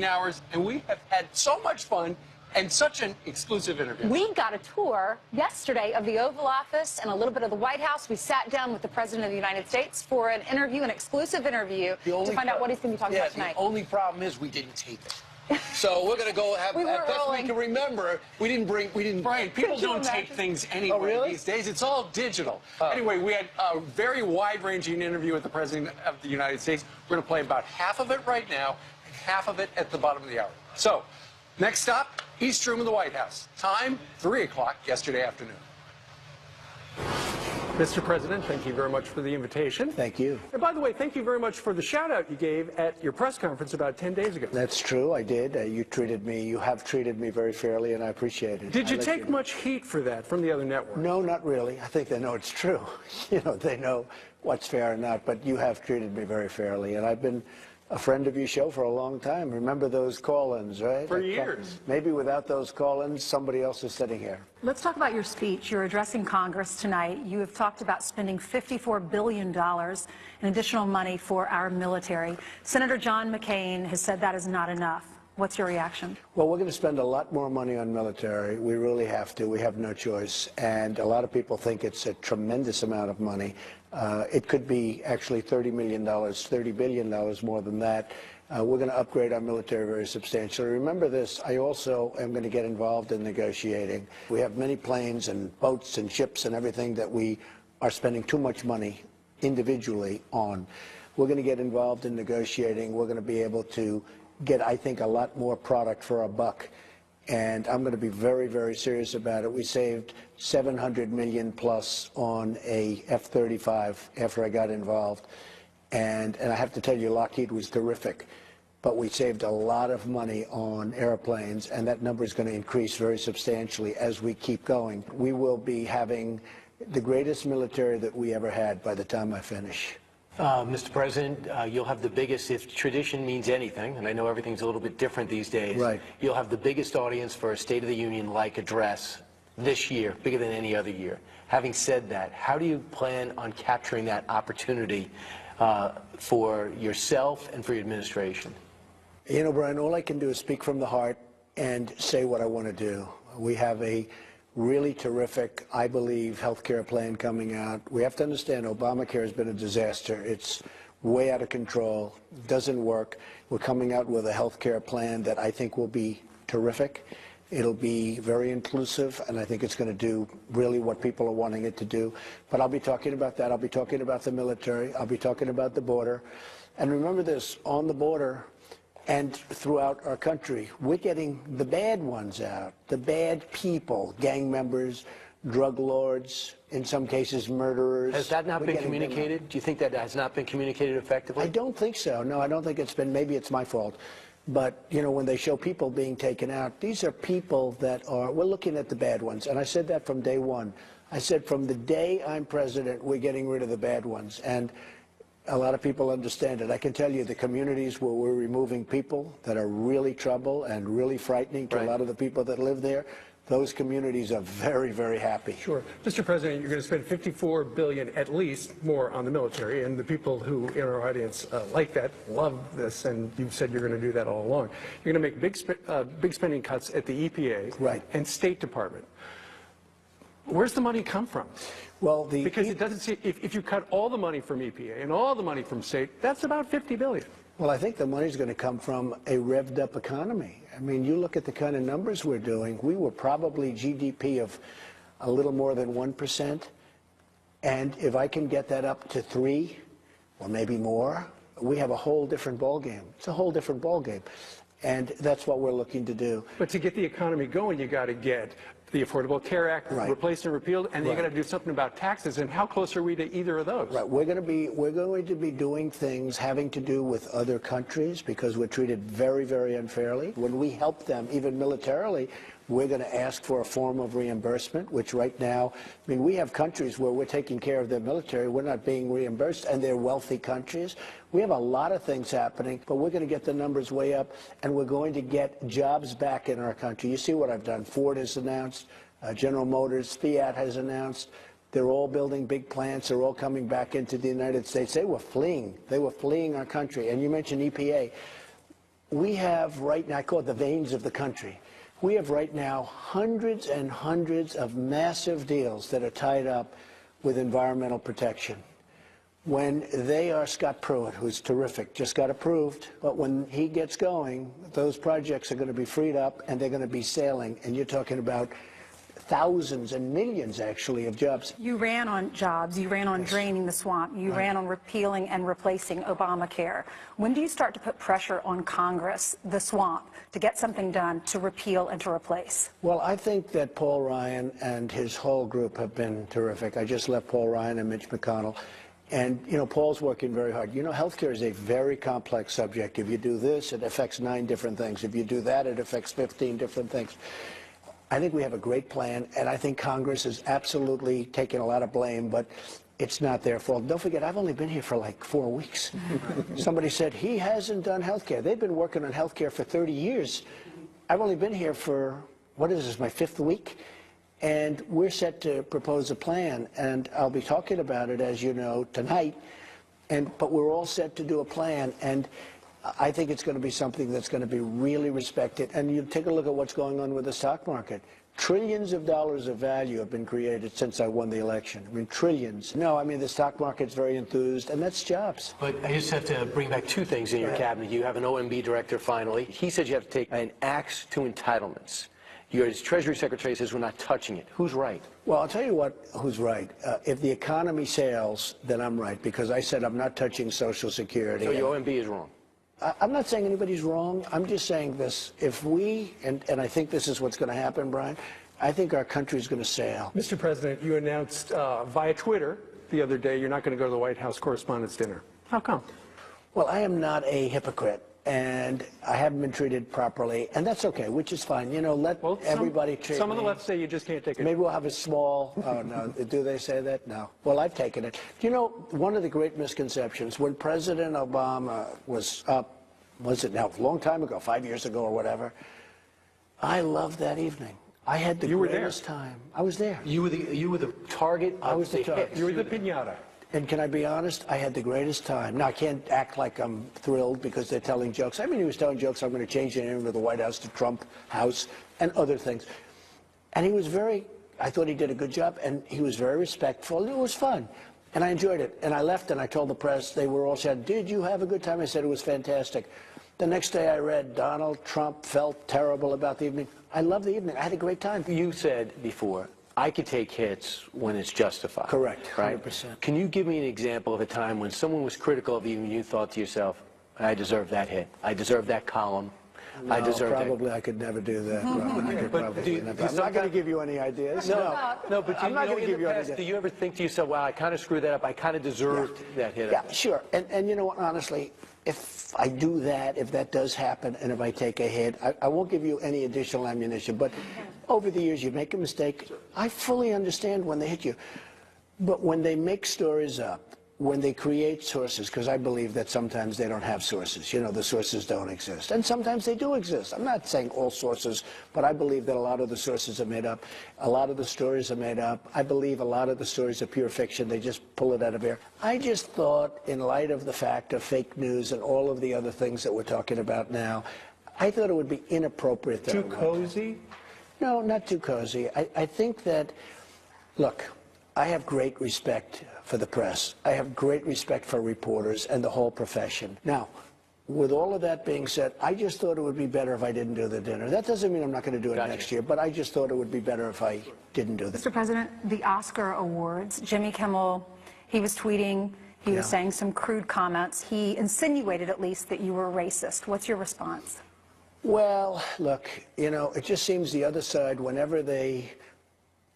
hours, and we have had so much fun and such an exclusive interview. We got a tour yesterday of the Oval Office and a little bit of the White House. We sat down with the President of the United States for an interview, an exclusive interview, to find out what he's going to be talking about tonight. The only problem is we didn't tape it. So we're going to go have best we can remember. We didn't Brian, people don't tape things anyway these days. It's all digital. Anyway, we had a very wide-ranging interview with the President of the United States. We're going to play about half of it right now and half of it at the bottom of the hour. So, next stop, East Room of the White House. Time, 3 o'clock yesterday afternoon. Mr. President, thank you very much for the invitation. Thank you. And by the way, thank you very much for the shout-out you gave at your press conference about 10 days ago. That's true, I did. You have treated me very fairly, and I appreciate it. Did you take much heat for that from the other networks? No, not really. I think they know it's true. You know, they know what's fair or not, but you have treated me very fairly, and I've been a friend of your show for a long time. Remember those call-ins, right? For years. Maybe without those call-ins, somebody else is sitting here. Let's talk about your speech. You're addressing Congress tonight. You have talked about spending $54 billion in additional money for our military. Senator John McCain has said that is not enough. What's your reaction? Well, we're going to spend a lot more money on military. We really have to. We have no choice. And a lot of people think it's a tremendous amount of money. It could be actually $30 million, $30 billion more than that. We're going to upgrade our military very substantially. Remember this, I also am going to get involved in negotiating. We have many planes and boats and ships and everything that we are spending too much money individually on. We're going to get involved in negotiating. We're going to be able to get, I think, a lot more product for our buck. And I'm going to be very, very serious about it. We saved $700 million plus on a F-35 after I got involved. And I have to tell you, Lockheed was terrific. But we saved a lot of money on airplanes, and that number is going to increase very substantially as we keep going. We will be having the greatest military that we ever had by the time I finish. Mr. President, you'll have the biggest, if tradition means anything, and I know everything's a little bit different these days, right. You'll have the biggest audience for a State of the Union-like address this year, bigger than any other year. Having said that, how do you plan on capturing that opportunity for yourself and for your administration? You know, Brian, all I can do is speak from the heart and say what I want to do. We have a really terrific, I believe, health care plan coming out. We have to understand Obamacare has been a disaster. It's way out of control, doesn't work. We're coming out with a health care plan that I think will be terrific. It'll be very inclusive, and I think it's going to do really what people are wanting it to do. But I'll be talking about that. I'll be talking about the military. I'll be talking about the border. And remember this, on the border and throughout our country, we're getting the bad ones out, the bad people, gang members, drug lords, in some cases murderers. Has that not been communicated? Do you think that has not been communicated effectively? I don't think so. No, I don't think it's been. Maybe it's my fault. But, you know, when they show people being taken out, these are people that are, we're looking at the bad ones. And I said that from day one. I said from the day I'm president, we're getting rid of the bad ones. And a lot of people understand it. I can tell you the communities where we're removing people that are really trouble and really frightening to a lot of the people that live there, those communities are very, very happy. Sure. Mr. President, you're going to spend $54 billion at least more on the military, and the people who in our audience like that, love this, and you've said you're going to do that all along. You're going to make big spending cuts at the EPA and State Department. Where's the money come from? Well, because it doesn't seem, if you cut all the money from EPA and all the money from state, that's about $50 billion. Well, I think the money's going to come from a revved up economy. I mean, you look at the kind of numbers we're doing, we were probably GDP of a little more than 1%. And if I can get that up to 3 or maybe more, we have a whole different ballgame. It's a whole different ballgame. And that's what we're looking to do. But to get the economy going, you got to get the Affordable Care Act replaced and repealed, and you got to do something about taxes. And how close are we to either of those? Right. We're going to be doing things having to do with other countries because we're treated very, very unfairly. When we help them, even militarily, we're going to ask for a form of reimbursement, which right now, I mean, we have countries where we're taking care of their military. We're not being reimbursed, and they're wealthy countries. We have a lot of things happening, but we're going to get the numbers way up, and we're going to get jobs back in our country. You see what I've done. Ford has announced, General Motors, Fiat has announced. They're all building big plants. They're all coming back into the United States. They were fleeing. They were fleeing our country. And you mentioned EPA. we have right now, I call it the veins of the country. We have right now hundreds and hundreds of massive deals that are tied up with environmental protection. When they are, Scott Pruitt, who's terrific, just got approved, but when he gets going, those projects are going to be freed up and they're going to be sailing, and you're talking about thousands and millions, actually, of jobs. You ran on jobs, you ran on draining the swamp, you ran on repealing and replacing Obamacare. When do you start to put pressure on Congress, the swamp, to get something done to repeal and to replace? Well, I think that Paul Ryan and his whole group have been terrific. I just left Paul Ryan and Mitch McConnell. And, you know, Paul's working very hard. You know, healthcare is a very complex subject. If you do this, it affects 9 different things. If you do that, it affects 15 different things. I think we have a great plan, and I think Congress is absolutely taking a lot of blame, but it's not their fault. Don't forget, I've only been here for like 4 weeks. Somebody said he hasn't done healthcare. They've been working on healthcare for 30 years. I've only been here for, what is this, my 5th week? And we're set to propose a plan, and I'll be talking about it, as you know, tonight. But we're all set to do a plan, and I think it's going to be something that's going to be really respected. And you take a look at what's going on with the stock market. Trillions of dollars of value have been created since I won the election. I mean, trillions. No, I mean, the stock market's very enthused, and that's jobs. But I just have to bring back 2 things in your cabinet. You have an OMB director, finally. He said you have to take an axe to entitlements. Your Treasury Secretary says we're not touching it. Who's right? Well, I'll tell you who's right. If the economy sails, then I'm right, because I said I'm not touching Social Security. So your OMB is wrong? I'm not saying anybody's wrong. I'm just saying this. If we, and I think this is what's going to happen, Brian, I think our country's going to sail. Mr. President, you announced via Twitter the other day you're not going to go to the White House Correspondents' Dinner. How come? Well, I am not a hypocrite, and I haven't been treated properly, and that's okay, which is fine. You know, let everybody treat Some of the me. left say you just can't take it. Maybe we'll have a small, oh no, do they say that? No. Well, I've taken it. Do you know, one of the great misconceptions, when President Obama was up, was it now, a long time ago, 5 years ago or whatever, I loved that evening. I had the greatest time. I was there. You were the target. I was the target. You were the piñata. And can I be honest? I had the greatest time. Now, I can't act like I'm thrilled because they're telling jokes. I mean, he was telling jokes. I'm going to change the name of the White House to Trump House and other things. And he was I thought he did a good job, and he was very respectful, and it was fun. And I enjoyed it. And I left, and I told the press, they were all said, did you have a good time? I said, it was fantastic. The next day I read Donald Trump felt terrible about the evening. I loved the evening. I had a great time. You said before, I could take hits when it's justified. Correct, 100%. Right? Can you give me an example of a time when someone was critical of you and you thought to yourself, I deserve that hit. I deserve that column. No, I deserve probably I could never do that. I'm not going to give you any ideas. No, but I'm not going to give you any ideas. Do you ever think to yourself, wow, I kind of screwed that up. I kind of deserved that hit. Yeah, sure. And you know what, honestly, if I do that, if that does happen, and if I take a hit, I won't give you any additional ammunition. But over the years, you make a mistake. I fully understand when they hit you. But when they make stories up, when they create sources, because I believe that sometimes they don't have sources. You know, the sources don't exist. And sometimes they do exist. I'm not saying all sources, but I believe that a lot of the sources are made up. A lot of the stories are made up. I believe a lot of the stories are pure fiction. They just pull it out of air. I just thought, in light of the fact of fake news and all of the other things that we're talking about now, I thought it would be inappropriate. Too cozy? No, not too cozy. I think that, look, I have great respect for the press. I have great respect for reporters and the whole profession. Now, with all of that being said, I just thought it would be better if I didn't do the dinner. That doesn't mean I'm not going to do it next year, but I just thought it would be better if I didn't do that. Mr. President, the Oscar Awards, Jimmy Kimmel, he was tweeting, he was saying some crude comments. He insinuated, at least, that you were racist. What's your response? Well, look, you know, it just seems the other side, whenever they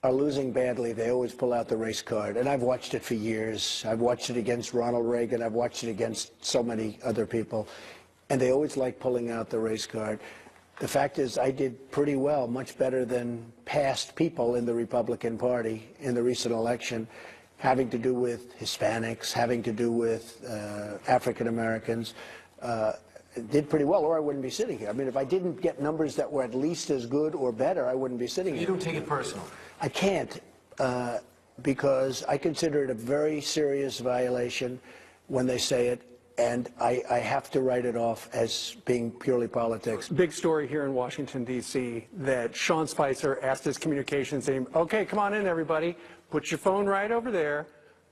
are losing badly, they always pull out the race card. And I've watched it for years. I've watched it against Ronald Reagan. I've watched it against so many other people. And they always like pulling out the race card. The fact is, I did pretty well, much better than past people in the Republican Party in the recent election, having to do with Hispanics, having to do with African Americans. Did pretty well, or I wouldn't be sitting here. I mean, if I didn't get numbers that were at least as good or better, I wouldn't be sitting here. You don't take it personal? I can't, because I consider it a very serious violation when they say it, and I have to write it off as being purely politics. Big story here in Washington, D.C., that Sean Spicer asked his communications team, okay, come on in, everybody. Put your phone right over there.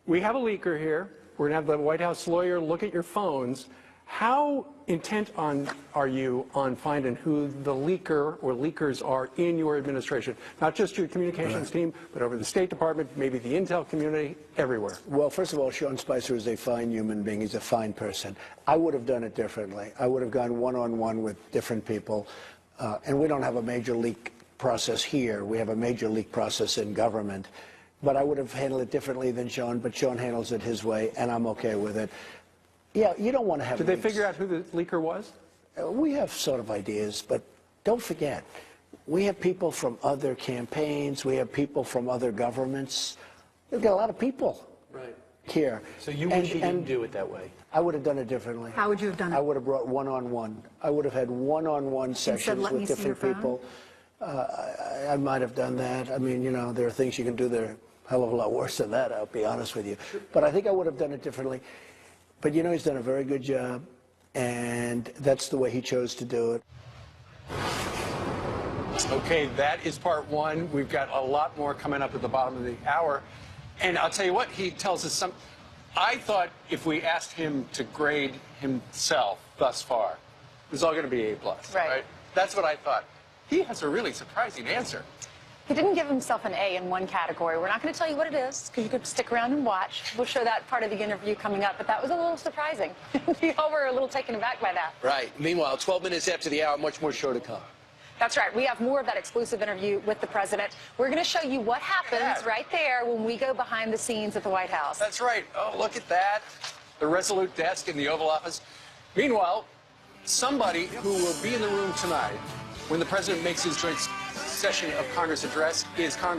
We have a leaker here. We're going to have the White House lawyer look at your phones. How intent are you on finding who the leaker or leakers are in your administration? Not just your communications team, but over the State Department, maybe the intel community, everywhere. Well, first of all, Sean Spicer is a fine human being. He's a fine person. I would have done it differently. I would have gone one-on-one with different people. And we don't have a major leak process here. We have a major leak process in government. But I would have handled it differently than Sean, but Sean handles it his way, and I'm okay with it. Yeah, you don't want to have Did leaks. they figure out who the leaker was? We have sort of ideas, but don't forget, we have people from other campaigns, we have people from other governments. We've got a lot of people here. So you wish you didn't do it that way? I would have done it differently. How would you have done it? I would have brought one-on-one. I would have had one-on-one sessions "Let me with see your different people. I might have done that. I mean, you know, there are things you can do that are a hell of a lot worse than that, I'll be honest with you. But I think I would have done it differently. But, you know, he's done a very good job, and that's the way he chose to do it. Okay, that is part one. We've got a lot more coming up at the bottom of the hour. And I'll tell you what, he tells us some. I thought if we asked him to grade himself thus far, it was all going to be A+. Right. That's what I thought. He has a really surprising answer. He didn't give himself an A in one category. We're not going to tell you what it is, because you could stick around and watch. We'll show that part of the interview coming up, but that was a little surprising. We all were a little taken aback by that. Right. Meanwhile, 12 minutes after the hour, much more show to come. That's right. We have more of that exclusive interview with the president. We're going to show you what happens right there when we go behind the scenes at the White House. That's right. Oh, look at that. The Resolute desk in the Oval Office. Meanwhile, somebody who will be in the room tonight when the president makes his joint session of Congress address is Congress.